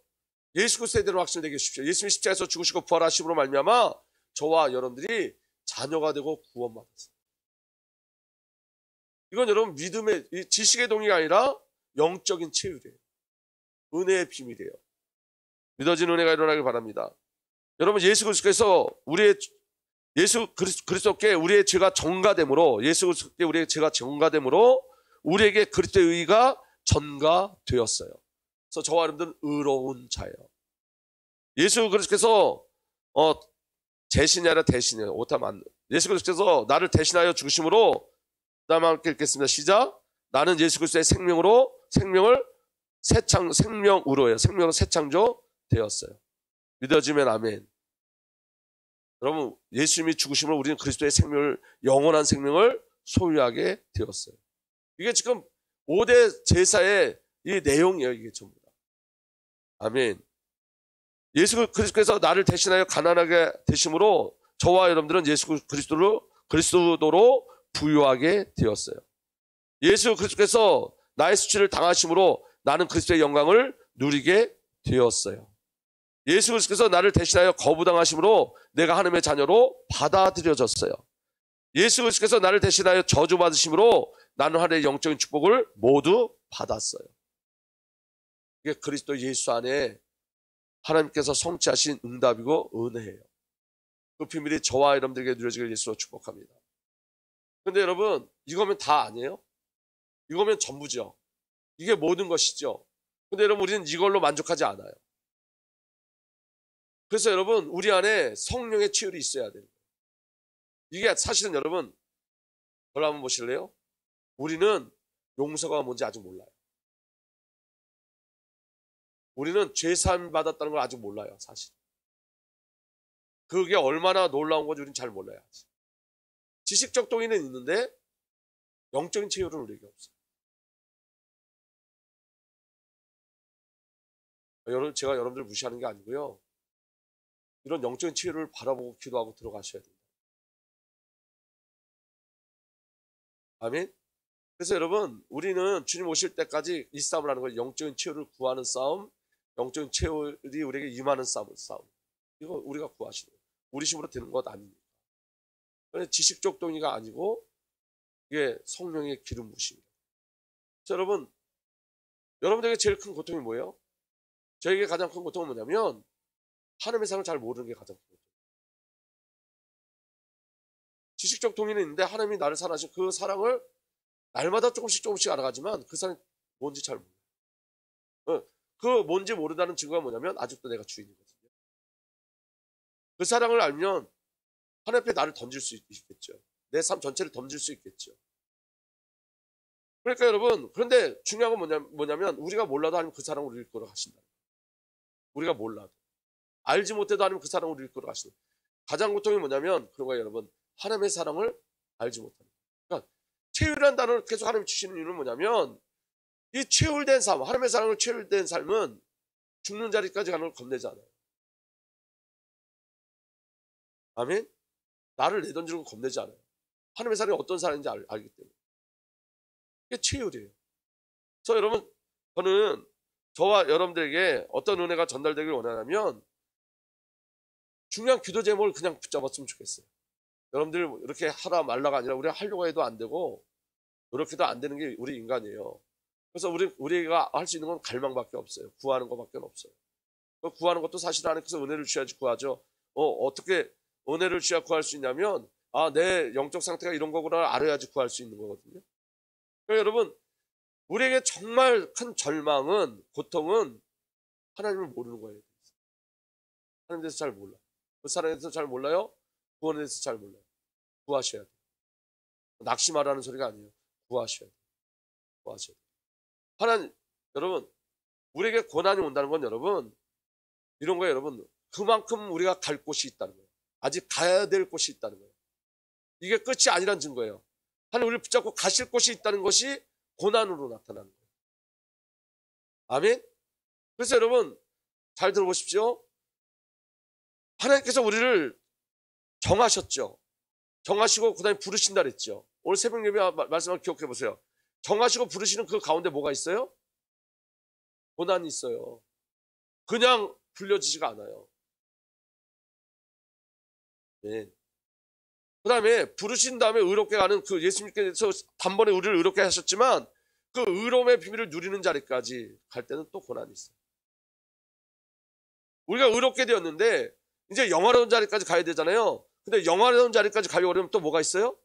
예수 그리스도에 대한 확신을 내게 주십시오. 예수님이 십자가에서 죽으시고 부활하심으로 말미암아 저와 여러분들이 자녀가 되고 구원받았어요. 이건 여러분 믿음의 지식의 동의가 아니라 영적인 체휼이에요. 은혜의 비밀이에요. 믿어진 은혜가 일어나길 바랍니다. 여러분 예수 그리스도께서 예수 그리스도께 우리의 죄가 전가됨으로 예수 그리스도께 우리의 죄가 전가됨으로 우리에게 그리스도의 의가 전가되었어요. 그래서 저와 여러분들은 의로운 자예요. 예수 그리스도께서 대신이 아니라 대신이에요. 오타만. 예수 그리스도께서 나를 대신하여 죽으심으로 다음 함께 읽겠습니다. 시작. 나는 예수 그리스도의 생명으로 생명으로요. 생명으로 새 창조 되었어요. 믿어지면 아멘. 여러분 예수님이 죽으심으로 우리는 그리스도의 생명을 영원한 생명을 소유하게 되었어요. 이게 지금 5대 제사의 이 내용이에요. 이게 전부 다. 아멘. 예수 그리스도께서 나를 대신하여 가난하게 되심으로 저와 여러분들은 예수 그리스도로 부유하게 되었어요. 예수 그리스도께서 나의 수치를 당하심으로 나는 그리스도의 영광을 누리게 되었어요. 예수 그리스도께서 나를 대신하여 거부당하심으로 내가 하나님의 자녀로 받아들여졌어요. 예수 그리스도께서 나를 대신하여 저주받으심으로 나는 하나님의 영적인 축복을 모두 받았어요. 이게 그리스도 예수 안에 하나님께서 성취하신 응답이고 은혜예요. 그 비밀이 저와 여러분들에게 누려지길 예수로 축복합니다. 근데 여러분 이거면 다 아니에요? 이거면 전부죠. 이게 모든 것이죠. 근데 여러분 우리는 이걸로 만족하지 않아요. 그래서 여러분 우리 안에 성령의 치유이 있어야 돼요. 이게 사실은 여러분 저를 한번 보실래요? 우리는 용서가 뭔지 아직 몰라요. 우리는 죄사함 받았다는 걸 아직 몰라요. 사실 그게 얼마나 놀라운 건지 우리는 잘 몰라요. 아직. 지식적 동의는 있는데 영적인 치유는 우리에게 없어요. 제가 여러분들 무시하는 게 아니고요. 이런 영적인 치유를 바라보고 기도하고 들어가셔야 됩니다. 아멘. 그래서 여러분 우리는 주님 오실 때까지 이 싸움을 하는 거예요. 영적인 치유를 구하는 싸움, 영적인 치유이 우리에게 임하는 싸움. 이거 우리가 구하시는 거예요. 우리 힘으로 되는 것 아닙니다. 지식적 동의가 아니고 이게 성령의 기름 부으심이에요. 그래서 여러분 여러분들에게 제일 큰 고통이 뭐예요? 저에게 가장 큰 고통은 뭐냐면 하나님의 사랑을 잘 모르는 게 가장 큰 고통이에요. 지식적 동의는 있는데 하나님이 나를 사랑하신 그 사랑을 날마다 조금씩 알아가지만 그 사랑이 뭔지 잘 몰라요. 그 뭔지 모른다는 증거가 뭐냐면 아직도 내가 주인이거든요. 그 사랑을 알면 하나님 앞에 나를 던질 수 있겠죠. 내 삶 전체를 던질 수 있겠죠. 그러니까 여러분 그런데 중요한 건 뭐냐면 우리가 몰라도 하나님 그 사랑을 우리를 이끌어 가신다. 우리가 몰라도 알지 못해도 하나님 그 사랑을 우리를 이끌어 가신다. 가장 고통이 뭐냐면 그런 거예요. 여러분 하나님의 사랑을 알지 못하는 거예요. 그러니까 체휼이라는 단어를 계속 하나님이 주시는 이유는 뭐냐면 이 체휼된 삶, 하나님의 사랑을 체휼된 삶은 죽는 자리까지 가는 걸 겁내지 않아요. 아멘? 나를 내던지는 걸 겁내지 않아요. 하나님의 사랑이 어떤 사랑인지 알기 때문에. 이게 체휼이에요. 그래서 여러분 저는 저와 여러분들에게 어떤 은혜가 전달되길 원하냐면 중요한 기도 제목을 그냥 붙잡았으면 좋겠어요. 여러분들 이렇게 하라 말라가 아니라 우리가 하려고 해도 안 되고 이렇게도 안 되는 게 우리 인간이에요. 그래서 우리가 할 수 있는 건 갈망밖에 없어요. 구하는 것밖에 없어요. 구하는 것도 사실 하나님께서 은혜를 주셔야지 구하죠. 어떻게 은혜를 주셔야 구할 수 있냐면 내 영적 상태가 이런 거구나 알아야지 구할 수 있는 거거든요. 그러니까 여러분, 우리에게 정말 큰 절망은, 고통은 하나님을 모르는 거예요. 하나님에 대해서 잘 몰라. 그 사람에 대해서 잘 몰라요? 구원에 대해서 잘 몰라요. 구하셔야 돼요. 낙심하라는 소리가 아니에요. 구하셔야 돼요. 구하셔야 돼요. 하나님, 여러분, 우리에게 고난이 온다는 건 여러분, 이런 거예요, 여러분. 그만큼 우리가 갈 곳이 있다는 거예요. 아직 가야 될 곳이 있다는 거예요. 이게 끝이 아니란 증거예요. 하나님 우리를 붙잡고 가실 곳이 있다는 것이 고난으로 나타나는 거예요. 아멘? 그래서 여러분, 잘 들어보십시오. 하나님께서 우리를 정하셨죠. 정하시고 그 다음에 부르신다 그랬죠. 오늘 새벽 예배 말씀을 기억해 보세요. 정하시고 부르시는 그 가운데 뭐가 있어요? 고난이 있어요. 그냥 불려지지가 않아요. 네. 그 다음에 부르신 다음에 의롭게 가는 그 예수님께서 단번에 우리를 의롭게 하셨지만 그 의로움의 비밀을 누리는 자리까지 갈 때는 또 고난이 있어요. 우리가 의롭게 되었는데 이제 영화로운 자리까지 가야 되잖아요. 근데 영화로운 자리까지 가려고 하면 또 뭐가 있어요?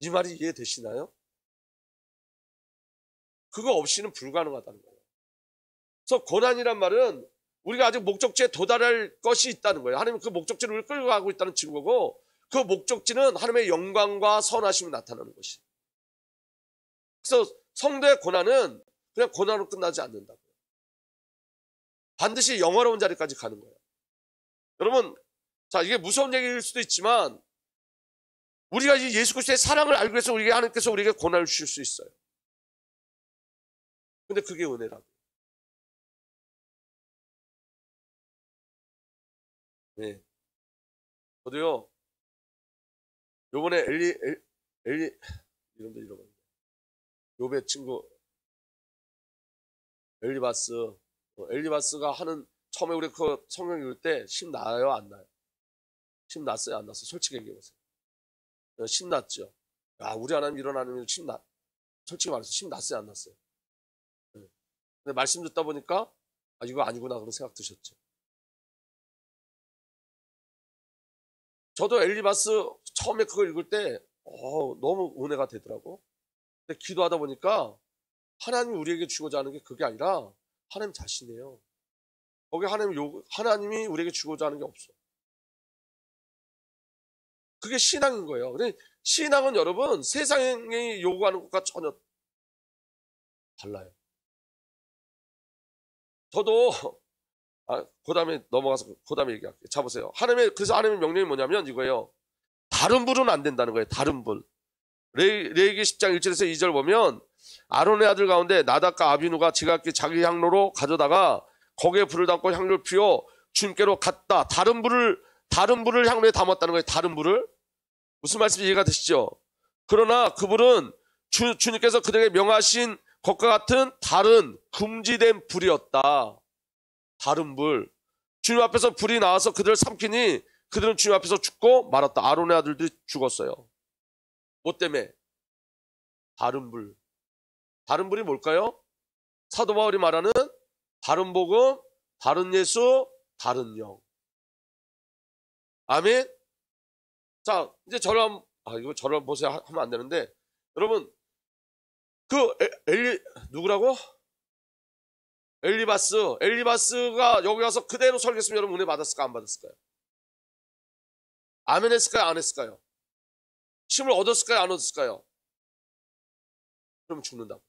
이 말이 이해되시나요? 그거 없이는 불가능하다는 거예요. 그래서 고난이란 말은 우리가 아직 목적지에 도달할 것이 있다는 거예요. 하나님은 그 목적지를 우리를 끌고 가고 있다는 증거고 그 목적지는 하나님의 영광과 선하심이 나타나는 것이에요. 그래서 성도의 고난은 그냥 고난으로 끝나지 않는다고요. 반드시 영화로운 자리까지 가는 거예요. 여러분, 자, 이게 무서운 얘기일 수도 있지만 우리가 이 예수 그리스도의 사랑을 알기 위해서 우리에게 하나님께서 우리에게 고난을 주실 수 있어요. 근데 그게 은혜라고. 네. 저도요, 요번에 이런데 잃어버렸네. 요배 친구, 엘리바스가 하는, 처음에 우리 그 성경 읽을 때 신나요, 안 나요? 신났어요, 안 났어요? 솔직히 얘기해보세요. 신났죠. 야, 우리 하나님 이런 하나님 솔직히 말해서 신났어요, 안 났어요? 네. 근데 말씀 듣다 보니까, 아, 이거 아니구나, 그런 생각 드셨죠. 저도 엘리바스 처음에 그걸 읽을 때, 너무 은혜가 되더라고. 근데 기도하다 보니까, 하나님이 우리에게 주고자 하는 게 그게 아니라, 하나님 자신이에요. 거기 하나님이 우리에게 주고자 하는 게 없어. 그게 신앙인 거예요. 근데 신앙은 여러분, 세상이 요구하는 것과 전혀 달라요. 저도, 그 다음에 넘어가서, 그 다음에 얘기할게요. 자, 보세요. 그래서 하나님의 명령이 뭐냐면 이거예요. 다른 불은 안 된다는 거예요. 다른 불. 레위기 10장 1절에서 2절 보면, 아론의 아들 가운데 나답과 아비누가 지각기 자기 향로로 가져다가 거기에 불을 담고 향로를 피워 주님께로 갔다. 다른 불을 향로에 담았다는 거예요. 다른 불을. 무슨 말씀인지 이해가 되시죠? 그러나 그 불은 주님께서 그들에게 명하신 것과 같은 다른 금지된 불이었다. 다른 불. 주님 앞에서 불이 나와서 그들을 삼키니 그들은 주님 앞에서 죽고 말았다. 아론의 아들들이 죽었어요. 뭐 때문에? 다른 불. 다른 불이 뭘까요? 사도 바울이 말하는 다른 복음, 다른 예수, 다른 영. 아멘? 자, 이제 저를 보세요. 하면 안 되는데. 여러분, 누구라고? 엘리바스가 여기 와서 그대로 설교했으면 여러분 은혜 받았을까, 안 받았을까요? 아멘 했을까요, 안 했을까요? 힘을 얻었을까요, 안 얻었을까요? 그러면 죽는다고.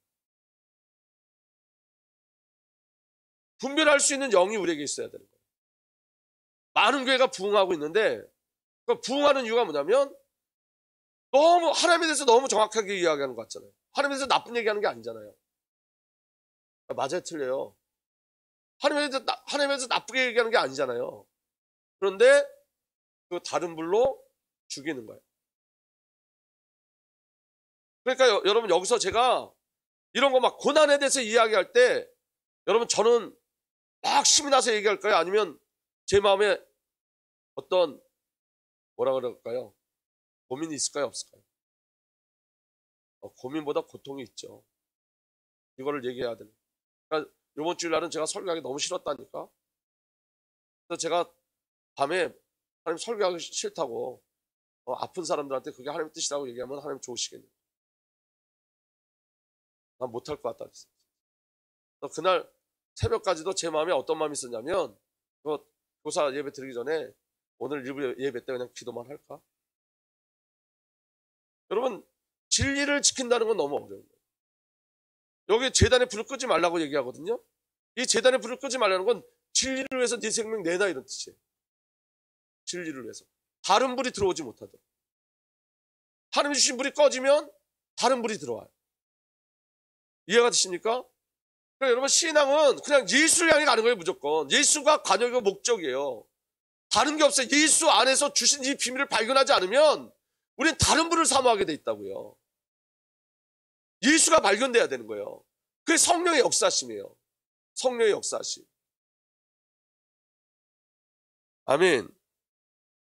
분별할 수 있는 영이 우리에게 있어야 되는 거예요. 많은 교회가 부흥하고 있는데 그 부흥하는 이유가 뭐냐면 너무 하나님에 대해서 너무 정확하게 이야기하는 것 같잖아요. 하나님에 대해서 나쁜 얘기하는 게 아니잖아요. 맞아요, 틀려요. 하나님에 대해서 나쁘게 얘기하는 게 아니잖아요. 그런데 그 다른 불로 죽이는 거예요. 그러니까 여러분 여기서 제가 이런 거 막 고난에 대해서 이야기할 때 여러분 저는 막 힘이 나서 얘기할까요? 아니면 제 마음에 어떤 뭐라 그럴까요? 고민이 있을까요? 없을까요? 고민보다 고통이 있죠. 이거를 얘기해야 되는. 그러니까 이번 주일날은 제가 설교하기 너무 싫었다니까. 그래서 제가 밤에 하나님 설교하기 싫다고 아픈 사람들한테 그게 하나님 뜻이라고 얘기하면 하나님 좋으시겠네요. 난 못할 것 같다. 그날 새벽까지도 제 마음에 어떤 마음이 있었냐면 교사 예배 드리기 전에 오늘 일부 예배 때 그냥 기도만 할까? 여러분 진리를 지킨다는 건 너무 어려운 거예요. 여기 재단에 불을 끄지 말라고 얘기하거든요. 이 재단에 불을 끄지 말라는 건 진리를 위해서 네 생명 내놔 이런 뜻이에요. 진리를 위해서. 다른 불이 들어오지 못하도록. 하나님 주신 불이 꺼지면 다른 불이 들어와요. 이해가 되십니까? 그러니까 여러분 신앙은 그냥 예수를 향해 가는 거예요. 무조건. 예수가 관역이고 목적이에요. 다른 게 없어요. 예수 안에서 주신 이 비밀을 발견하지 않으면 우리는 다른 분을 사모하게 돼 있다고요. 예수가 발견돼야 되는 거예요. 그게 성령의 역사심이에요. 성령의 역사심. 아멘.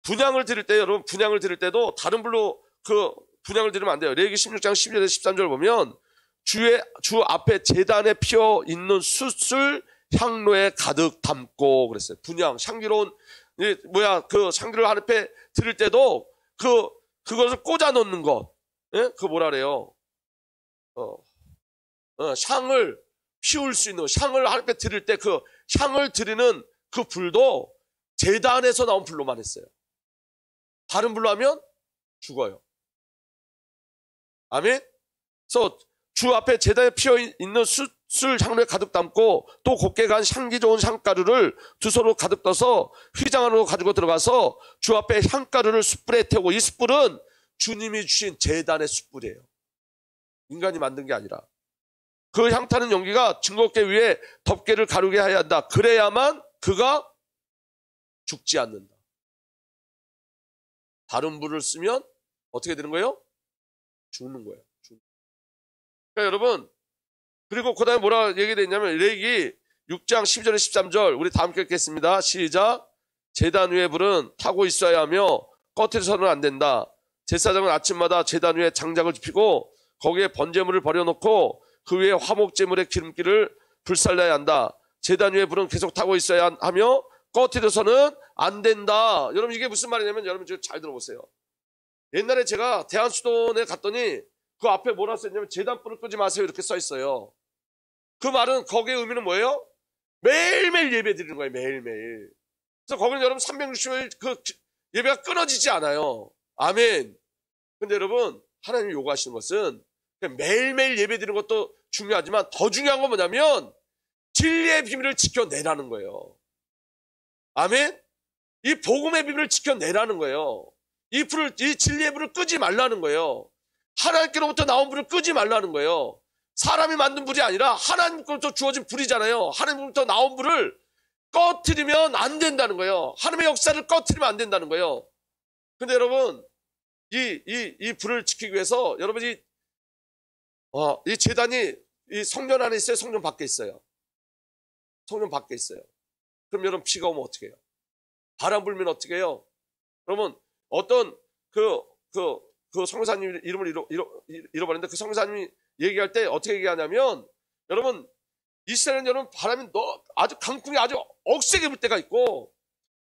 분향을 드릴 때 여러분 분향을 드릴 때도 다른 불로 분향을 드리면 안 돼요. 레위기 16장 12절에서 13절 보면 주 앞에 제단에 피어 있는 숯을 향로에 가득 담고 그랬어요. 분향, 향기로운 향기를 하늘 앞에 드릴 때도 그것을 꽂아 놓는 것, 예? 뭐라 그래요? 향을 피울 수 있는 향을 하늘 앞에 드릴 때 향을 드리는 그 불도 제단에서 나온 불로만 했어요. 다른 불로 하면 죽어요. 아멘. 그래서 주 앞에 제단에 피어 있는 숯을 향로에 가득 담고 또 곱게 간 향기 좋은 향가루를 두 손으로 가득 떠서 휘장 안으로 가지고 들어가서 주 앞에 향가루를 숯불에 태우고 이 숯불은 주님이 주신 제단의 숯불이에요. 인간이 만든 게 아니라 그 향타는 연기가 증거계 위에 덮개를 가르게 해야 한다. 그래야만 그가 죽지 않는다. 다른 불을 쓰면 어떻게 되는 거예요? 죽는 거예요. 그러니까 여러분 그리고 그 다음에 뭐라 얘기되어 있냐면 레위기 6장 12절에 13절 우리 다 함께 읽겠습니다. 시작. 제단 위에 불은 타고 있어야 하며 꺼트려서는 안 된다. 제사장은 아침마다 제단 위에 장작을 짚고 거기에 번제물을 버려놓고 그 위에 화목제물의 기름기를 불살라야 한다. 제단 위에 불은 계속 타고 있어야 하며 꺼트려서는 안 된다. 여러분 이게 무슨 말이냐면 여러분 잘 들어보세요. 옛날에 제가 대한수도원에 갔더니 그 앞에 뭐라 써있냐면 제단불을 끄지 마세요 이렇게 써 있어요. 그 말은 거기의 의미는 뭐예요? 매일매일 예배 드리는 거예요. 매일매일. 그래서 거기는 여러분 365일 그 예배가 끊어지지 않아요. 아멘. 근데 여러분 하나님이 요구하시는 것은 매일매일 예배 드리는 것도 중요하지만 더 중요한 건 뭐냐면 진리의 비밀을 지켜내라는 거예요. 아멘. 이 복음의 비밀을 지켜내라는 거예요. 이 진리의 불을 끄지 말라는 거예요. 하나님께로부터 나온 불을 끄지 말라는 거예요. 사람이 만든 불이 아니라 하나님께로부터 주어진 불이잖아요. 하나님께로부터 나온 불을 꺼트리면 안 된다는 거예요. 하나님의 역사를 꺼트리면 안 된다는 거예요. 근데 여러분 이 불을 지키기 위해서 여러분이 이 제단이 이 성전 안에 있어요? 성전 밖에 있어요? 성전 밖에 있어요. 그럼 여러분 비가 오면 어떻게 해요? 바람 불면 어떻게 해요? 그러면 어떤 그 성사님 이름을 잃어버렸는데 그 성사님이 얘기할 때 어떻게 얘기하냐면 여러분 이스라엘은 여러분 바람이 아주 강풍이 아주 억세게 불 때가 있고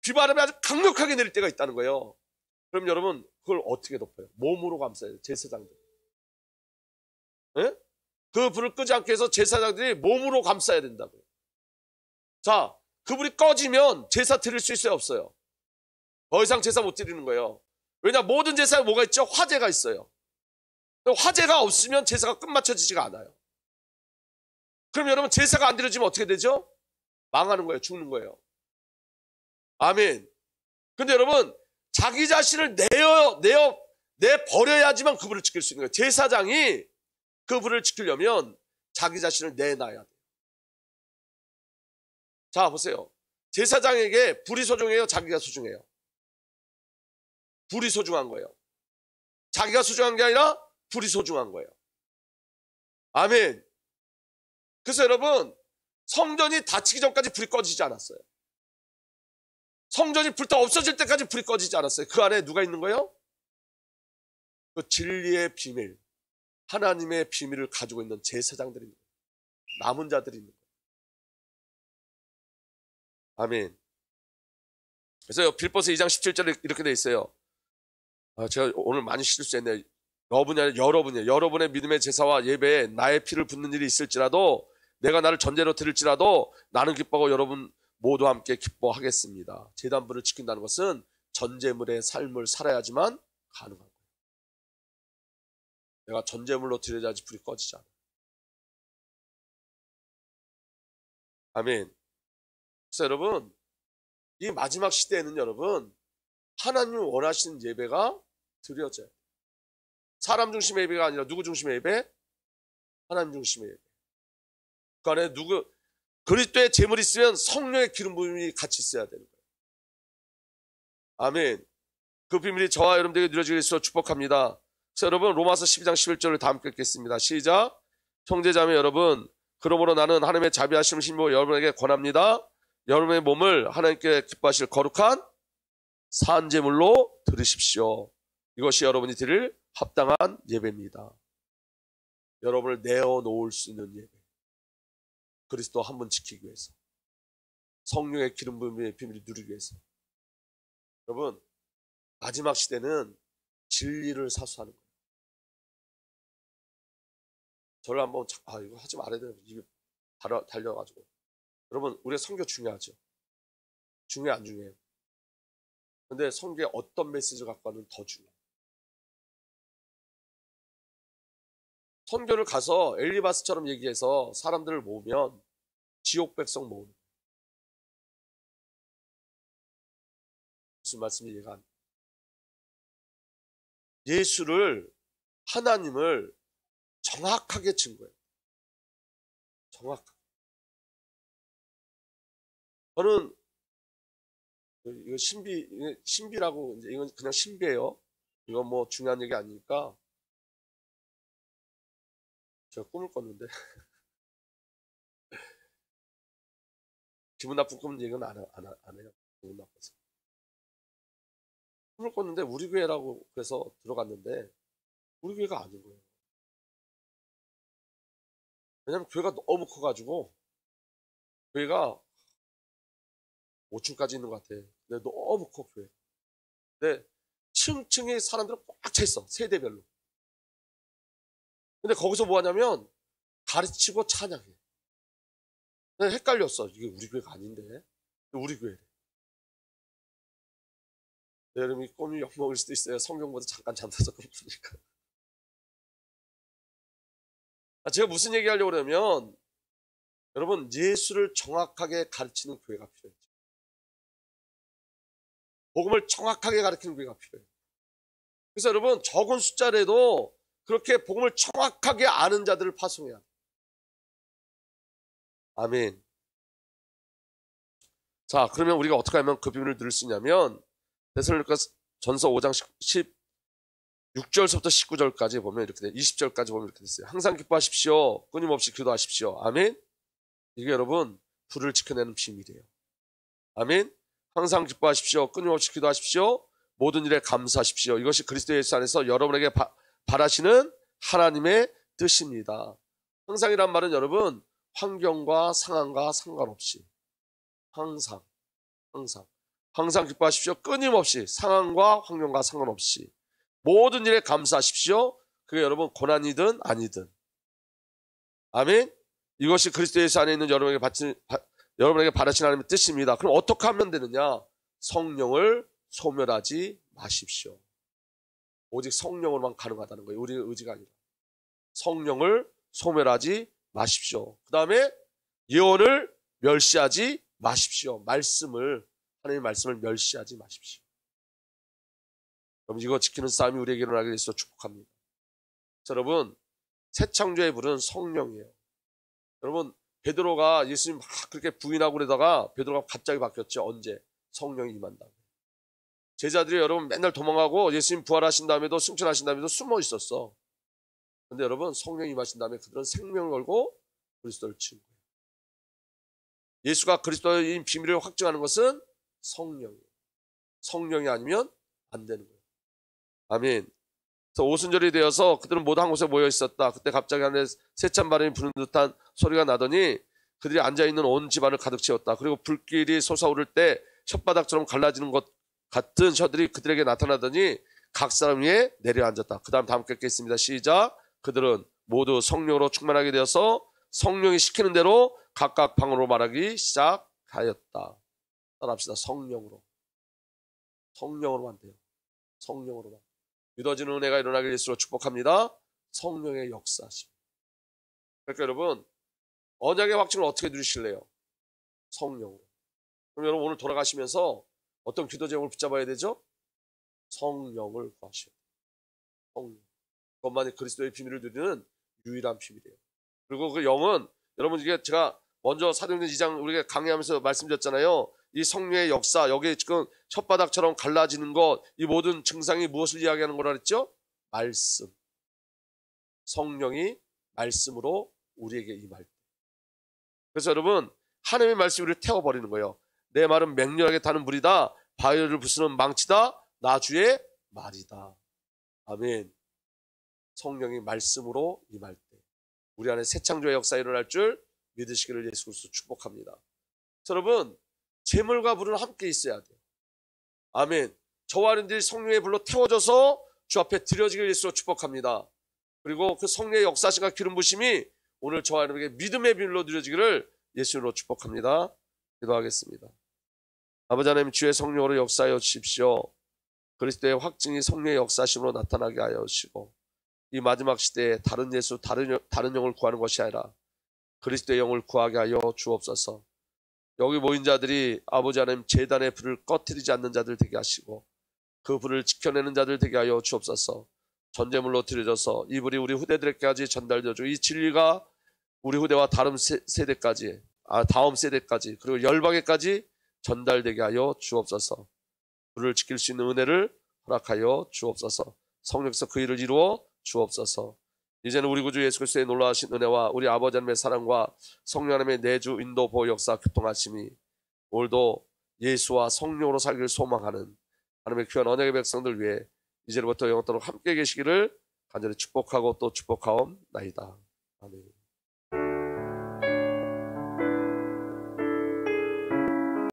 비바람이 아주 강력하게 내릴 때가 있다는 거예요. 그럼 여러분 그걸 어떻게 덮어요? 몸으로 감싸야 돼요. 제사장들. 예? 그 불을 끄지 않게 해서 제사장들이 몸으로 감싸야 된다고요. 자, 그 불이 꺼지면 제사 드릴 수 있어요? 없어요? 더 이상 제사 못 드리는 거예요. 왜냐 모든 제사에 뭐가 있죠? 화제가 있어요. 화제가 없으면 제사가 끝마쳐지지가 않아요. 그럼 여러분 제사가 안 드려지면 어떻게 되죠? 망하는 거예요. 죽는 거예요. 아멘. 근데 여러분 자기 자신을 내버려야지만 그 불을 지킬 수 있는 거예요. 제사장이 그 불을 지키려면 자기 자신을 내놔야 돼요. 자 보세요. 제사장에게 불이 소중해요? 자기가 소중해요? 불이 소중한 거예요. 자기가 소중한 게 아니라 불이 소중한 거예요. 아멘. 그래서 여러분 성전이 닫히기 전까지 불이 꺼지지 않았어요. 성전이 불타 없어질 때까지 불이 꺼지지 않았어요. 그 안에 누가 있는 거예요? 그 진리의 비밀, 하나님의 비밀을 가지고 있는 제사장들이 있는 거예요. 남은 자들이 있는 거예요. 아멘. 그래서 빌보스 2장 17절에 이렇게 돼 있어요. 제가 오늘 많이 실수했네요. 여러분이 아니라 여러분이에요. 여러분의 믿음의 제사와 예배에 나의 피를 붓는 일이 있을지라도, 내가 나를 전제로 드릴지라도 나는 기뻐하고 여러분 모두 함께 기뻐하겠습니다. 제단불을 지킨다는 것은 전제물의 삶을 살아야지만 가능한 거예요. 내가 전제물로 드려야지 불이 꺼지지 않아요. 아멘. 그래서 여러분, 이 마지막 시대에는 여러분, 하나님이 원하시는 예배가 드려져요. 사람 중심의 예배가 아니라 누구 중심의 예배? 하나님 중심의 예배. 그 안에 그리스도의 제물이 있으면 성령의 기름 부음이 같이 있어야 되는 거예요. 아멘. 그 비밀이 저와 여러분들에게 누려지게 해서 축복합니다. 그래서 여러분, 로마서 12장 11절을 다 함께 읽겠습니다. 시작. 형제자매 여러분, 그러므로 나는 하나님의 자비하심을 힘입어 여러분에게 권합니다. 여러분의 몸을 하나님께 기뻐하실 거룩한 산제물로 드리십시오. 이것이 여러분이 드릴 합당한 예배입니다. 여러분을 내어놓을 수 있는 예배. 그리스도 한 번 지키기 위해서, 성령의 기름 부음의 비밀을 누리기 위해서. 여러분, 마지막 시대는 진리를 사수하는 거예요. 저를 한번 이거 하지 말아야 돼요. 입에 달려가지고. 여러분, 우리가 선교 중요하죠. 중요해 안 중요해요? 근데 선교에 어떤 메시지를 갖고 가는 더 중요해요. 선교를 가서 엘리바스처럼 얘기해서 사람들을 모으면 지옥 백성 모으는 거예요. 무슨 말씀이 이해가 안 돼요? 예수를, 하나님을 정확하게 친 거예요. 정확하게. 저는 이거 신비라고, 이건 그냥 신비예요. 이건 뭐 중요한 얘기 아니니까. 제가 꿈을 꿨는데 기분 나쁜 꿈 얘기는 안 해요. 기분 나빠서. 꿈을 꿨는데 우리 교회라고 그래서 들어갔는데 우리 교회가 아닌 거예요. 왜냐면 교회가 너무 커가지고, 교회가 5층까지 있는 것 같아. 근데 너무 커, 교회. 근데 층층에 사람들은 꽉 차 있어, 세대별로. 근데 거기서 뭐 하냐면 가르치고 찬양해. 내가 헷갈렸어. 이게 우리 교회가 아닌데. 우리 교회래. 여러분이 꿈이 욕먹을 수도 있어요. 성경보다 잠깐 잠들어서 꿈꾸니까. 제가 무슨 얘기 하려고 그러면, 여러분, 예수를 정확하게 가르치는 교회가 필요해요. 복음을 정확하게 가르치는 교회가 필요해요. 그래서 여러분, 적은 숫자라도 그렇게 복음을 정확하게 아는 자들을 파송해야 돼요. 아멘. 자, 그러면 우리가 어떻게 하면 그 비밀을 누릴 수 있냐면, 데살로니가 전서 5장 16절부터 19절까지 보면 이렇게 돼요. 20절까지 보면 이렇게 됐어요. 항상 기뻐하십시오. 끊임없이 기도하십시오. 아멘. 이게 여러분, 불을 지켜내는 비밀이에요. 아멘. 항상 기뻐하십시오. 끊임없이 기도하십시오. 모든 일에 감사하십시오. 이것이 그리스도 예수 안에서 여러분에게 바라시는 하나님의 뜻입니다. 항상이란 말은 여러분, 환경과 상황과 상관없이 항상 기뻐하십시오. 끊임없이 상황과 환경과 상관없이 모든 일에 감사하십시오. 그게 여러분 고난이든 아니든. 아멘. 이것이 그리스도 예수 안에 있는 여러분에게 바라시는 하나님의 뜻입니다. 그럼 어떻게 하면 되느냐? 성령을 소멸하지 마십시오. 오직 성령으로만 가능하다는 거예요. 우리의 의지가 아니라. 성령을 소멸하지 마십시오. 그 다음에 예언을 멸시하지 마십시오. 하나님의 말씀을 멸시하지 마십시오. 여러분, 이거 지키는 싸움이 우리에게 일어나게 돼서 축복합니다. 여러분, 새 창조의 불은 성령이에요. 여러분, 베드로가 예수님 막 그렇게 부인하고 그러다가 베드로가 갑자기 바뀌었죠. 언제? 성령이 임한다고. 제자들이 여러분 맨날 도망가고 예수님 부활하신 다음에도 승천하신 다음에도 숨어 있었어. 근데 여러분, 성령이 임하신 다음에 그들은 생명을 걸고 그리스도를 치는 거예요. 예수가 그리스도의 비밀을 확증하는 것은 성령이에요. 성령이 아니면 안 되는 거예요. 아멘. 그래서 오순절이 되어서 그들은 모두 한 곳에 모여 있었다. 그때 갑자기 하늘에 세찬 바람이 부는 듯한 소리가 나더니 그들이 앉아있는 온 집안을 가득 채웠다. 그리고 불길이 솟아오를 때 혓바닥처럼 갈라지는 것 같은 혀들이 그들에게 나타나더니 각 사람 위에 내려앉았다. 그 다음 함께 읽겠습니다. 시작. 그들은 모두 성령으로 충만하게 되어서 성령이 시키는 대로 각각 방언으로 말하기 시작하였다. 따라합시다. 성령으로. 성령으로만 돼요. 성령으로만. 믿어지는 은혜가 일어나길 예수로 축복합니다. 성령의 역사심. 그러니까 여러분, 언약의 확증을 어떻게 누리실래요? 성령으로. 그럼 여러분 오늘 돌아가시면서 어떤 기도 제목을 붙잡아야 되죠? 성령을 구하시오. 성령. 그것만이 그리스도의 비밀을 누리는 유일한 비밀이에요. 그리고 그 영은 여러분 이게 제가 먼저 사도행전 2장 우리가 강의하면서 말씀드렸잖아요. 이 성령의 역사, 여기 지금 혓바닥처럼 갈라지는 것, 이 모든 증상이 무엇을 이야기하는 거라 그랬죠? 말씀. 성령이 말씀으로 우리에게 임할 때. 그래서 여러분 하나님의 말씀이 우리를 태워버리는 거예요. 내 말은 맹렬하게 타는 물이다. 바위를 부수는 망치다. 나 주의 말이다. 아멘. 성령이 말씀으로 임할 때 우리 안에 새 창조의 역사가 일어날 줄 믿으시기를 예수 그리스도 축복합니다. 여러분 재물과 불은 함께 있어야 돼요. 아멘. 저와 여러분들이 성령의 불로 태워져서 주 앞에 드려지기를 예수로 축복합니다. 그리고 그 성령의 역사심과 기름 부심이 오늘 저와 여러분에게 믿음의 비밀로 누려지기를 예수로 축복합니다. 기도하겠습니다. 아버지 하나님 주의 성령으로 역사하여 주십시오. 그리스도의 확증이 성령의 역사심으로 나타나게 하여 주시고 이 마지막 시대에 다른 예수, 다른 영을 구하는 것이 아니라 그리스도의 영을 구하게 하여 주옵소서. 여기 모인 자들이 아버지 하나님 제단의 불을 꺼트리지 않는 자들 되게 하시고 그 불을 지켜내는 자들 되게 하여 주옵소서. 전제물로 드려져서 이 불이 우리 후대들에게까지 전달되어지고 이 진리가 우리 후대와 다음 세대까지 그리고 열방에까지 전달되게 하여 주옵소서. 불을 지킬 수 있는 은혜를 허락하여 주옵소서. 성령께서 그 일을 이루어 주옵소서. 이제는 우리 구주 예수 그리스도의 놀라우신 은혜와 우리 아버지 하나님의 사랑과 성령 하나님의 내주 인도 보호 역사 교통하심이 오늘도 예수와 성령으로 살기를 소망하는 하나님의 귀한 언약의 백성들 위해 이제부터 영원토록 함께 계시기를 간절히 축복하고 또 축복하옵나이다. 아멘.